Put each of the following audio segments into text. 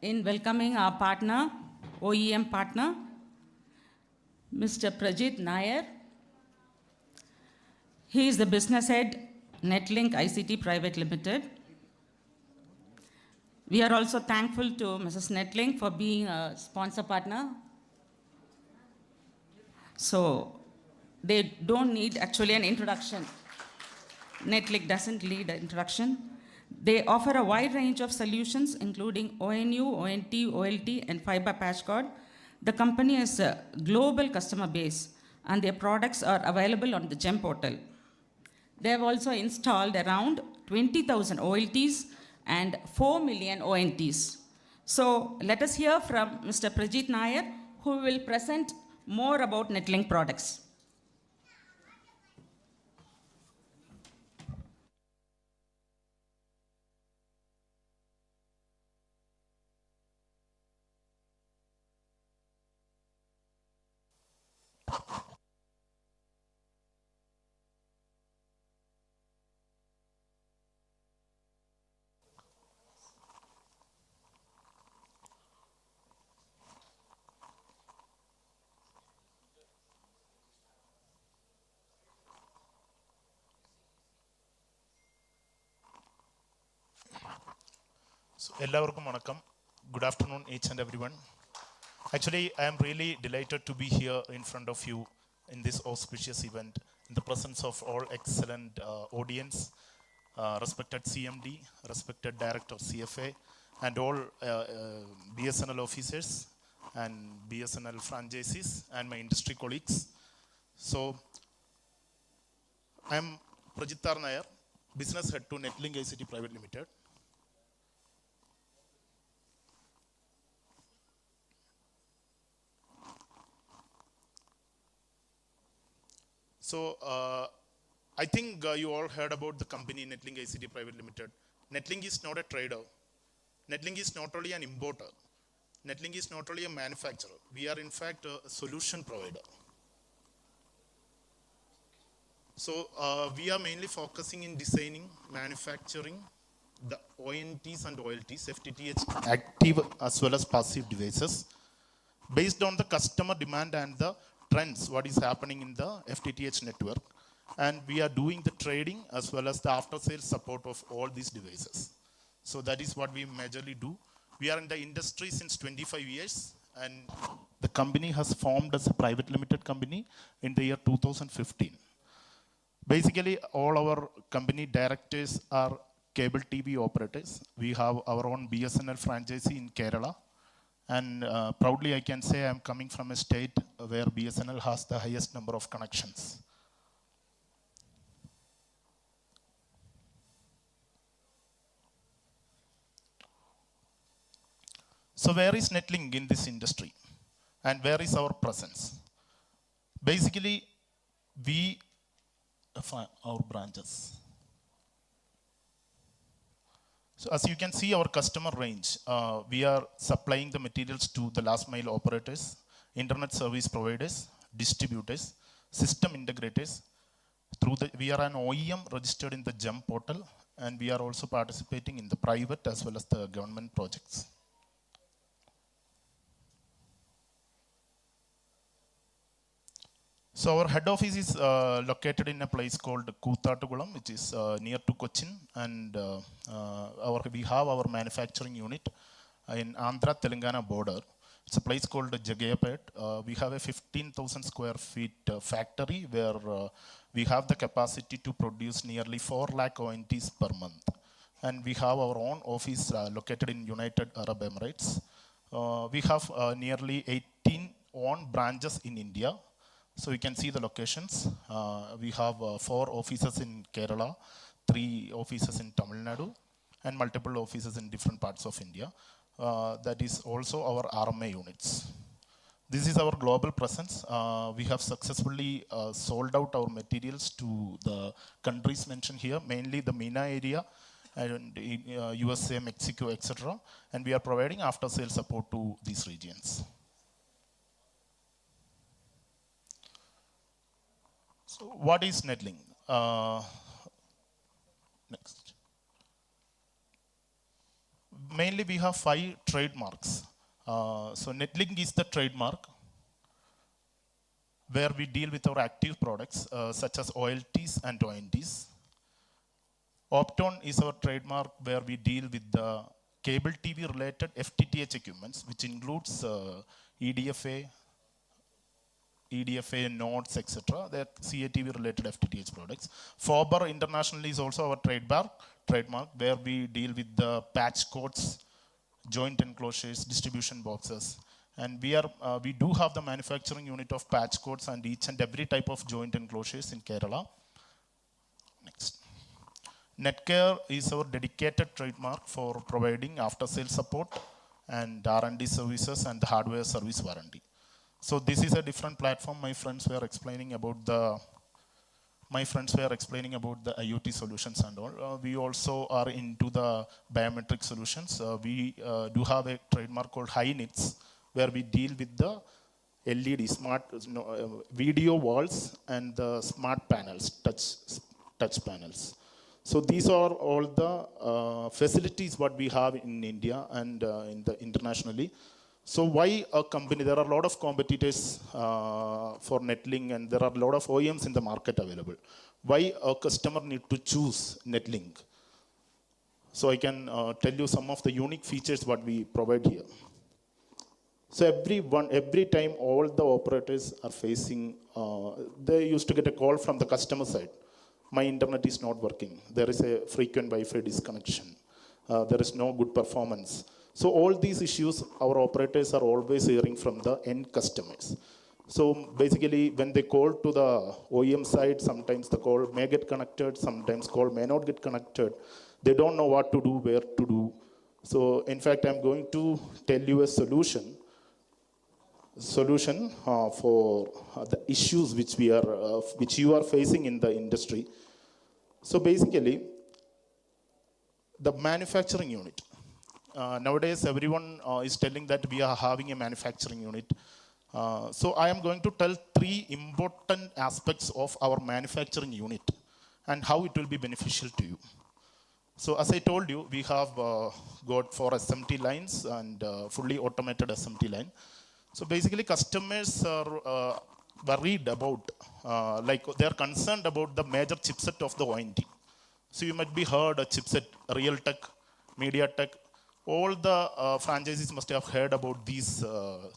in welcoming our partner, OEM partner, Mr. Prajit Nair. He is the business head, NETLINK ICT Private Limited. We are also thankful to Mrs. NETLINK for being a sponsor partner. So they don't need actually an introduction. NETLINK doesn't need an introduction. They offer a wide range of solutions, including ONU, ONT, OLT, and fiber patch cord. The company has a global customer base, and their products are available on the GEM portal. They have also installed around 20,000 OLTs and 4 million ONTs. So let us hear from Mr. Prajit Nair, who will present more about NETLINK products. So, എല്ലാവർക്കും വണക്കം. Good afternoon, each and everyone. Actually, I am really delighted to be here in front of you in this auspicious event, in the presence of all excellent audience, respected CMD, respected Director CFA, and all BSNL officers and BSNL franchisees and my industry colleagues. So, I am Prajit Nair, business head to NETLINK ICT Private Limited. So, I think you all heard about the company NETLINK ICT Private Limited. NETLINK is not a trader. NETLINK is not only an importer. NETLINK is not only a manufacturer. We are in fact a solution provider. So, we are mainly focusing in designing, manufacturing the ONTs and OLTs, FTTH active as well as passive devices, based on the customer demand and the trends, what is happening in the FTTH network. And we are doing the trading as well as the after sales support of all these devices. So that is what we majorly do. We are in the industry since 25 years, and the company has formed as a private limited company in the year 2015. Basically, all our company directors are cable TV operators. We have our own BSNL franchisee in Kerala. And proudly I can say I am coming from a state where BSNL has the highest number of connections. So where is NETLINK in this industry? And where is our presence? Basically, we our branches. So as you can see our customer range, we are supplying the materials to the last mile operators, internet service providers, distributors, system integrators. We are an OEM registered in the GEM portal, and we are also participating in the private as well as the government projects. So our head office is located in a place called Koothatukulam, which is near to Cochin, and we have our manufacturing unit in Andhra Telangana border. It's a place called Jagayapet. We have a 15,000 square feet factory where we have the capacity to produce nearly 4 lakh ONTs per month. And we have our own office located in United Arab Emirates. We have nearly 18 own branches in India. So you can see the locations. We have 4 offices in Kerala, 3 offices in Tamil Nadu, and multiple offices in different parts of India. That is also our RMA units. This is our global presence. We have successfully sold out our materials to the countries mentioned here, mainly the MENA area, and USA, Mexico, etc. And we are providing after sales support to these regions. So what is NETLINK? Next. Mainly we have 5 trademarks. So NETLINK is the trademark where we deal with our active products such as OLTs and ONTs. Opton is our trademark where we deal with the cable TV related FTTH equipments, which includes EDFA, nodes, etc. They're CATV related FTTH products. Faber internationally is also our trademark where we deal with the patch codes, joint enclosures, distribution boxes. And we do have the manufacturing unit of patch codes and each and every type of joint enclosures in Kerala. Next. Netcare is our dedicated trademark for providing after-sales support and R&D services and the hardware service warranty. So this is a different platform. My friends were explaining about the IoT solutions and all. We also are into the biometric solutions. We do have a trademark called HiNITs, where we deal with the LED smart video walls and the smart panels, touch panels. So these are all the facilities what we have in India and internationally. So why a company? There are a lot of competitors for NETLINK and there are a lot of OEMs in the market available. Why a customer need to choose NETLINK? So I can tell you some of the unique features what we provide here. So every time all the operators are facing, they used to get a call from the customer side. My internet is not working. There is a frequent Wi-Fi disconnection. There is no good performance. So all these issues, our operators are always hearing from the end customers. So basically, when they call to the OEM side, sometimes the call may get connected, sometimes call may not get connected. They don't know what to do, where to do. So in fact, I'm going to tell you a solution for the issues which you are facing in the industry. So basically, the manufacturing unit. Nowadays, everyone is telling that we are having a manufacturing unit. So I am going to tell 3 important aspects of our manufacturing unit and how it will be beneficial to you. So as I told you, we have got 4 SMT lines and fully automated SMT line. So basically, customers are worried about, they're concerned about the major chipset of the ONT. So you might be heard a chipset, Realtek, MediaTek. All the franchises must have heard about these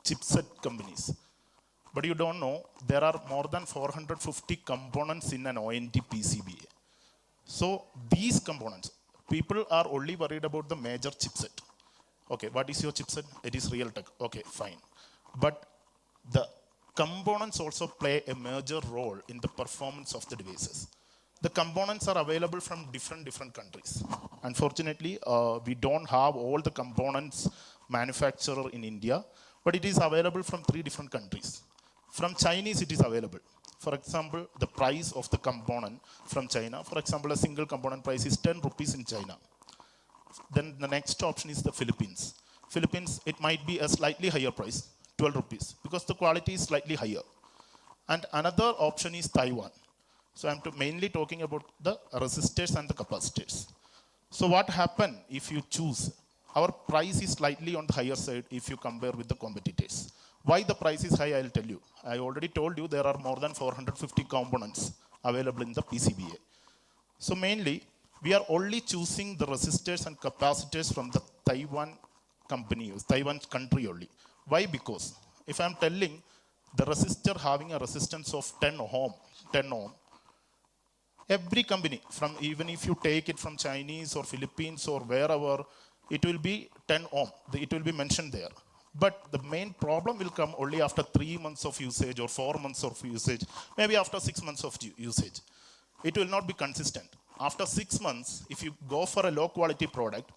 chipset companies. But you don't know, there are more than 450 components in an ONT PCBA. So these components, people are only worried about the major chipset. Okay, what is your chipset? It is Realtek. Okay, fine. But the components also play a major role in the performance of the devices. The components are available from different countries. Unfortunately, we don't have all the components manufactured in India, but it is available from 3 different countries. From Chinese, it is available. For example, the price of the component from China, for example, a single component price is 10 rupees in China. Then the next option is the Philippines. Philippines, it might be a slightly higher price, 12 rupees, because the quality is slightly higher. And another option is Taiwan. So I'm mainly talking about the resistors and the capacitors. So what happens if you choose? Our price is slightly on the higher side if you compare with the competitors. Why the price is high, I'll tell you. I already told you there are more than 450 components available in the PCBA. So mainly, we are only choosing the resistors and capacitors from the Taiwan country only. Why? Because if I'm telling the resistor having a resistance of 10 ohm, every company, from even if you take it from Chinese or Philippines or wherever, it will be 10 ohm. It will be mentioned there. But the main problem will come only after 3 months of usage or 4 months of usage, maybe after 6 months of usage. It will not be consistent. After 6 months, if you go for a low quality product,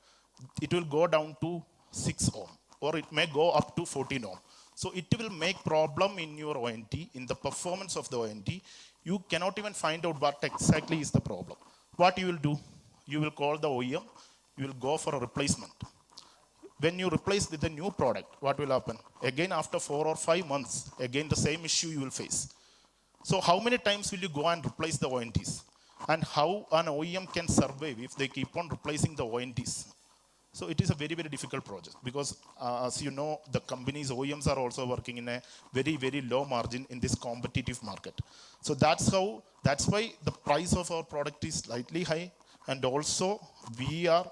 it will go down to 6 ohm or it may go up to 14 ohm. So it will make problem in your ONT, in the performance of the ONT. You cannot even find out what exactly is the problem. What you will do? You will call the OEM, you will go for a replacement. When you replace with a new product, what will happen? Again, after 4 or 5 months, again the same issue you will face. So how many times will you go and replace the ONTs? And how an OEM can survive if they keep on replacing the ONTs? So it is a very, very difficult project because as you know, the companies, OEMs are also working in a very, very low margin in this competitive market. So that's why the price of our product is slightly high, and also we are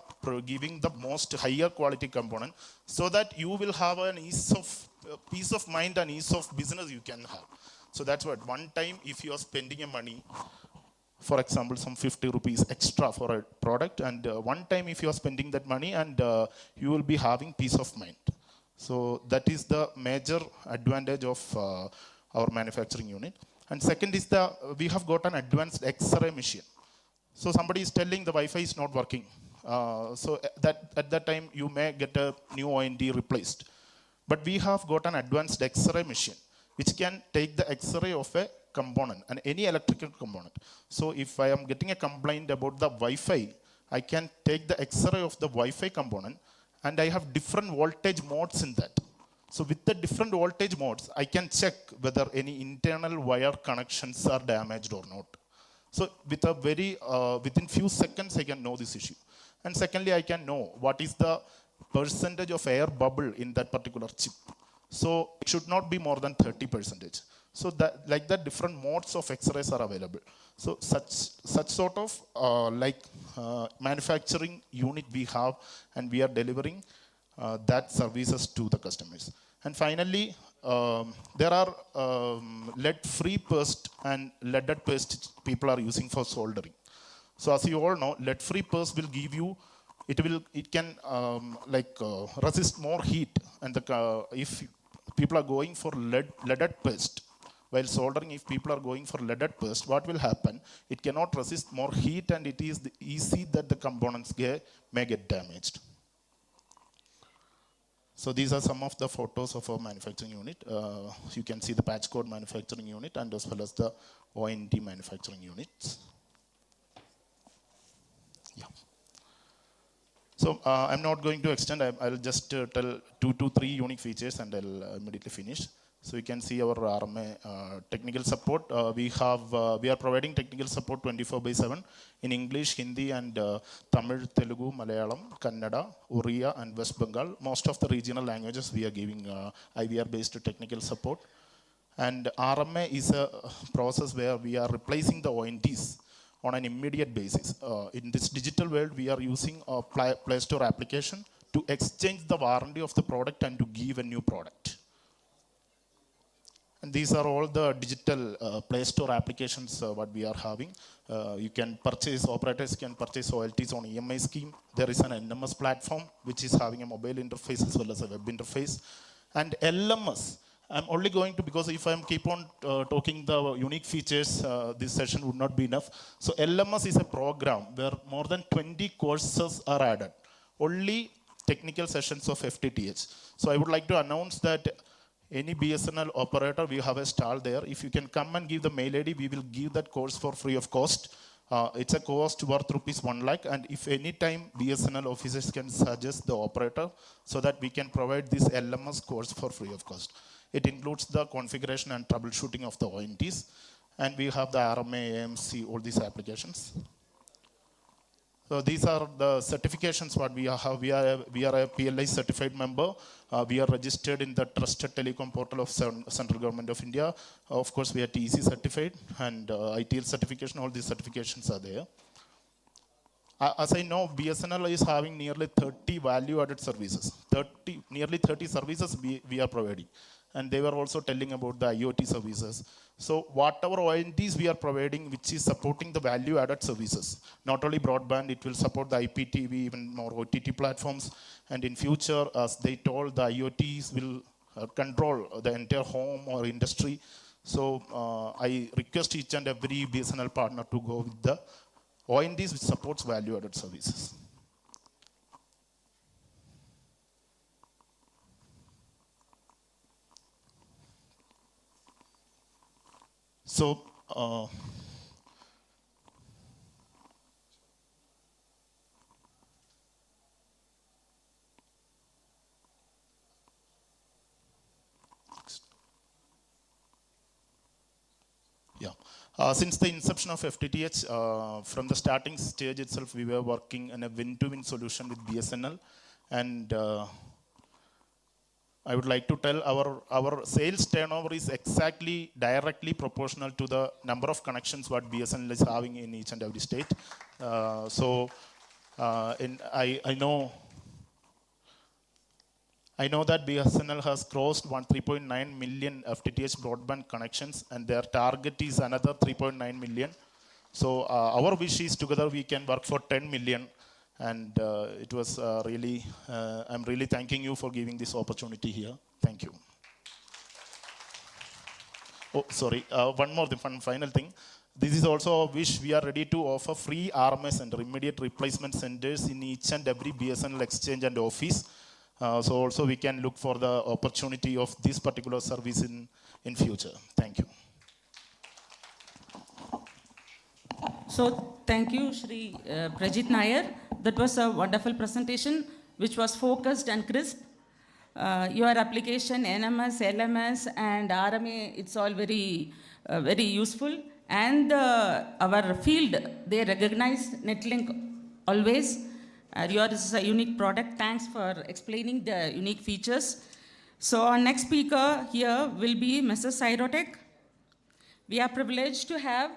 giving the most higher quality component so that you will have an peace of mind and ease of business you can have. So that's what, one time if you are spending a money, for example, some 50 rupees extra for a product, and one time if you are spending that money, and you will be having peace of mind. So that is the major advantage of our manufacturing unit. And second is we have got an advanced X-ray machine. So somebody is telling the Wi-Fi is not working. So at that time you may get a new OND replaced. But we have got an advanced X-ray machine which can take the X-ray of a component and any electrical component. So if I am getting a complaint about the Wi-Fi, I can take the X-ray of the Wi-Fi component, and I have different voltage modes in that. So with the different voltage modes, I can check whether any internal wire connections are damaged or not. So with within few seconds, I can know this issue. And secondly, I can know what is the percentage of air bubble in that particular chip. So it should not be more than 30%. So like that, different modes of X-rays are available. So such sort of manufacturing unit we have, and we are delivering that services to the customers. And finally, there are lead-free paste and leaded paste people are using for soldering. So as you all know, lead-free paste will give you, it can resist more heat, and if people are going for leaded paste, while soldering, if people are going for leaded paste, what will happen? It cannot resist more heat, and it is easy that the components may get damaged. So these are some of the photos of our manufacturing unit. You can see the patch code manufacturing unit and as well as the ONT manufacturing units. Yeah. So I'm not going to extend. I'll just tell 2 to 3 unique features, and I'll immediately finish. So you can see our RMA technical support. We are providing technical support 24/7 in English, Hindi, and Tamil, Telugu, Malayalam, Kannada, Oriya, and West Bengal. Most of the regional languages we are giving IVR-based technical support. And RMA is a process where we are replacing the ONTs on an immediate basis. In this digital world, we are using a Play Store application to exchange the warranty of the product and to give a new product. And these are all the digital Play Store applications what we are having. You can purchase, operators can purchase royalties on EMI scheme. There is an NMS platform which is having a mobile interface as well as a web interface. And LMS, I'm only going to, because if I'm keep on talking the unique features, this session would not be enough. So LMS is a program where more than 20 courses are added. Only technical sessions of FTTH. So I would like to announce that any BSNL operator, we have a stall there. If you can come and give the mail ID, we will give that course for free of cost. It's a cost worth rupees 1 lakh. And if any time BSNL officers can suggest the operator so that we can provide this LMS course for free of cost. It includes the configuration and troubleshooting of the ONTs. And we have the RMA, AMC, all these applications. So these are the certifications what we have. We are a PLI certified member. We are registered in the Trusted Telecom portal of Central Government of India. Of course, we are TEC certified, and ITL certification. All these certifications are there. As I know, BSNL is having nearly 30 value-added services. Nearly 30 services we are providing. And they were also telling about the IoT services. So whatever ONTs we are providing, which is supporting the value-added services, not only broadband, it will support the IPTV, even more OTT platforms. And in future, as they told, the IoTs will control the entire home or industry. So I request each and every BSNL partner to go with the ONTs which supports value-added services. So, yeah. Since the inception of FTTH, from the starting stage itself, we were working in a win-to-win solution with BSNL. And I would like to tell our sales turnover is exactly directly proportional to the number of connections what BSNL is having in each and every state. I know that BSNL has crossed 3.9 million FTTH broadband connections, and their target is another 3.9 million. So our wish is together we can work for 10 million. And it was really, I'm really thanking you for giving this opportunity here. Thank you. Oh, sorry, one more thing, one final thing. This is also a wish. We are ready to offer free RMS center, immediate replacement centers in each and every BSNL exchange and office. So also we can look for the opportunity of this particular service in future. Thank you. So thank you, Shri Prajit Nair. That was a wonderful presentation, which was focused and crisp. Your application, NMS, LMS, and RMA, it's all very useful. And our field, they recognize NETLINK always. Yours is a unique product. Thanks for explaining the unique features. So our next speaker here will be Mrs. Cyrotek. We are privileged to have